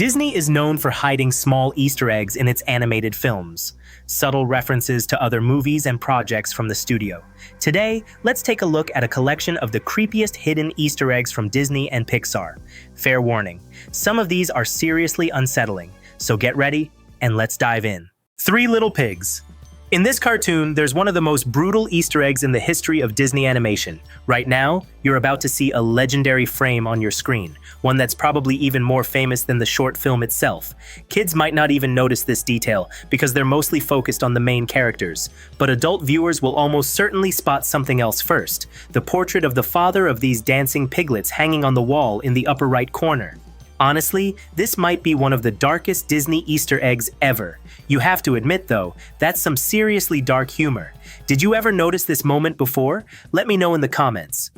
Disney is known for hiding small Easter eggs in its animated films, subtle references to other movies and projects from the studio. Today, let's take a look at a collection of the creepiest hidden Easter eggs from Disney and Pixar. Fair warning, some of these are seriously unsettling, so get ready and let's dive in. Three Little Pigs. In this cartoon, there's one of the most brutal Easter eggs in the history of Disney animation. Right now, you're about to see a legendary frame on your screen, one that's probably even more famous than the short film itself. Kids might not even notice this detail because they're mostly focused on the main characters, but adult viewers will almost certainly spot something else first: the portrait of the father of these dancing piglets hanging on the wall in the upper right corner. Honestly, this might be one of the darkest Disney Easter eggs ever. You have to admit though, that's some seriously dark humor. Did you ever notice this moment before? Let me know in the comments.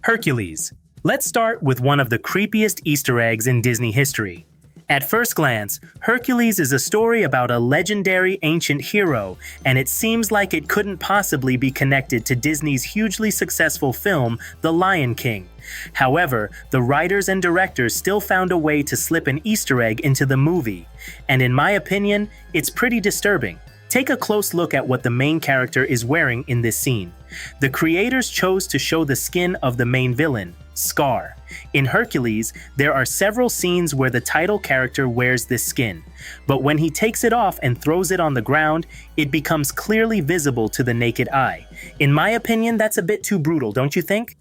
Hercules. Let's start with one of the creepiest Easter eggs in Disney history. At first glance, Hercules is a story about a legendary ancient hero, and it seems like it couldn't possibly be connected to Disney's hugely successful film, The Lion King. However, the writers and directors still found a way to slip an Easter egg into the movie, and in my opinion, it's pretty disturbing. Take a close look at what the main character is wearing in this scene. The creators chose to show the skin of the main villain, Scar. In Hercules, there are several scenes where the title character wears this skin, but when he takes it off and throws it on the ground, it becomes clearly visible to the naked eye. In my opinion, that's a bit too brutal, don't you think?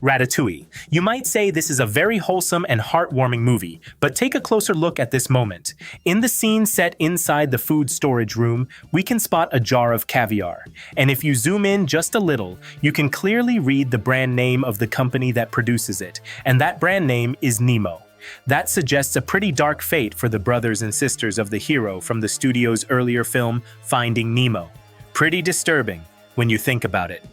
Ratatouille. You might say this is a very wholesome and heartwarming movie, but take a closer look at this moment. In the scene set inside the food storage room, we can spot a jar of caviar. And if you zoom in just a little, you can clearly read the brand name of the company that produces it, and that brand name is Nemo. That suggests a pretty dark fate for the brothers and sisters of the hero from the studio's earlier film, Finding Nemo. Pretty disturbing when you think about it.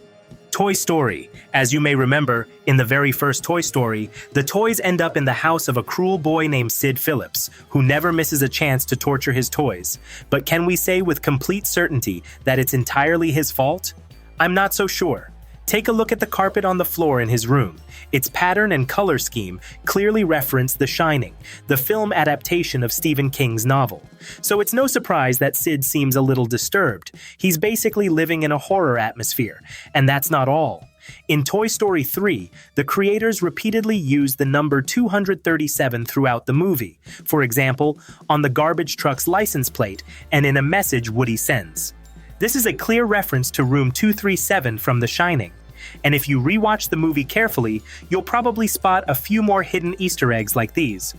Toy Story. As you may remember, in the very first Toy Story, the toys end up in the house of a cruel boy named Sid Phillips, who never misses a chance to torture his toys. But can we say with complete certainty that it's entirely his fault? I'm not so sure. Take a look at the carpet on the floor in his room. Its pattern and color scheme clearly reference The Shining, the film adaptation of Stephen King's novel. So it's no surprise that Sid seems a little disturbed. He's basically living in a horror atmosphere, and that's not all. In Toy Story 3, the creators repeatedly used the number 237 throughout the movie, for example, on the garbage truck's license plate and in a message Woody sends. This is a clear reference to room 237 from The Shining. And if you rewatch the movie carefully, you'll probably spot a few more hidden Easter eggs like these.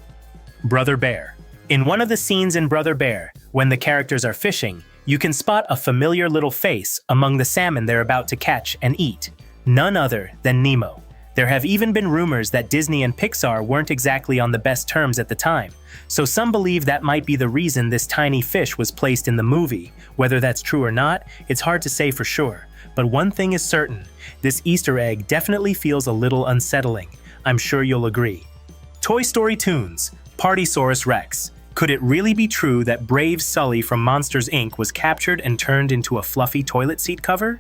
Brother Bear. In one of the scenes in Brother Bear, when the characters are fishing, you can spot a familiar little face among the salmon they're about to catch and eat. None other than Nemo. There have even been rumors that Disney and Pixar weren't exactly on the best terms at the time, so some believe that might be the reason this tiny fish was placed in the movie. Whether that's true or not, it's hard to say for sure. But one thing is certain, this Easter egg definitely feels a little unsettling. I'm sure you'll agree. Toy Story Tunes. Partysaurus Rex. Could it really be true that brave Sully from Monsters, Inc. was captured and turned into a fluffy toilet seat cover?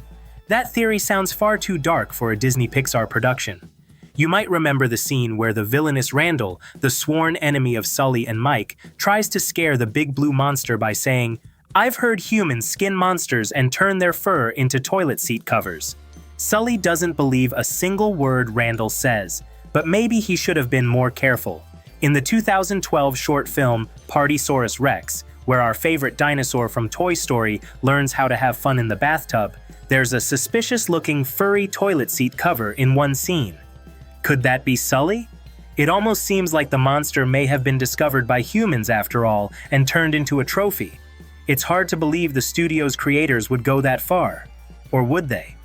That theory sounds far too dark for a Disney Pixar production. You might remember the scene where the villainous Randall, the sworn enemy of Sully and Mike, tries to scare the big blue monster by saying, "I've heard humans skin monsters and turn their fur into toilet seat covers." Sully doesn't believe a single word Randall says, but maybe he should have been more careful. In the 2012 short film Partysaurus Rex, where our favorite dinosaur from Toy Story learns how to have fun in the bathtub, there's a suspicious-looking furry toilet seat cover in one scene. Could that be Sully? It almost seems like the monster may have been discovered by humans after all and turned into a trophy. It's hard to believe the studio's creators would go that far. Or would they?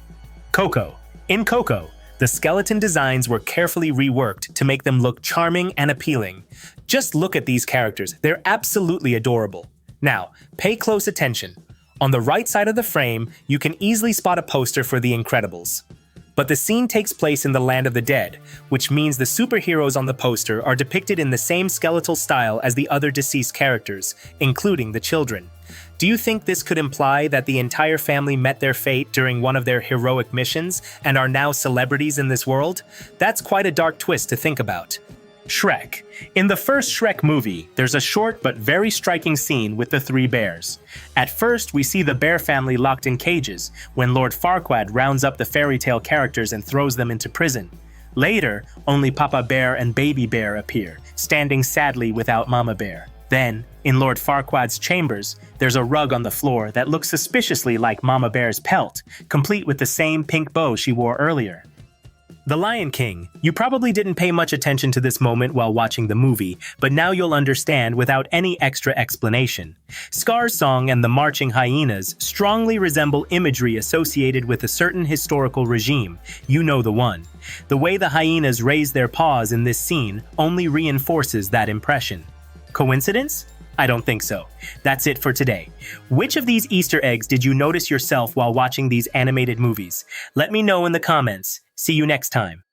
Coco. In Coco, the skeleton designs were carefully reworked to make them look charming and appealing. Just look at these characters, they're absolutely adorable. Now, pay close attention. On the right side of the frame, you can easily spot a poster for The Incredibles. But the scene takes place in the land of the dead, which means the superheroes on the poster are depicted in the same skeletal style as the other deceased characters, including the children. Do you think this could imply that the entire family met their fate during one of their heroic missions and are now celebrities in this world? That's quite a dark twist to think about. Shrek. In the first Shrek movie, there's a short but very striking scene with the three bears. At first, we see the bear family locked in cages when Lord Farquaad rounds up the fairy tale characters and throws them into prison. Later, only Papa Bear and Baby Bear appear, standing sadly without Mama Bear. Then, in Lord Farquaad's chambers, there's a rug on the floor that looks suspiciously like Mama Bear's pelt, complete with the same pink bow she wore earlier. The Lion King. You probably didn't pay much attention to this moment while watching the movie, but now you'll understand without any extra explanation. Scar's song and the marching hyenas strongly resemble imagery associated with a certain historical regime. You know the one. The way the hyenas raise their paws in this scene only reinforces that impression. Coincidence? I don't think so. That's it for today. Which of these Easter eggs did you notice yourself while watching these animated movies? Let me know in the comments. See you next time.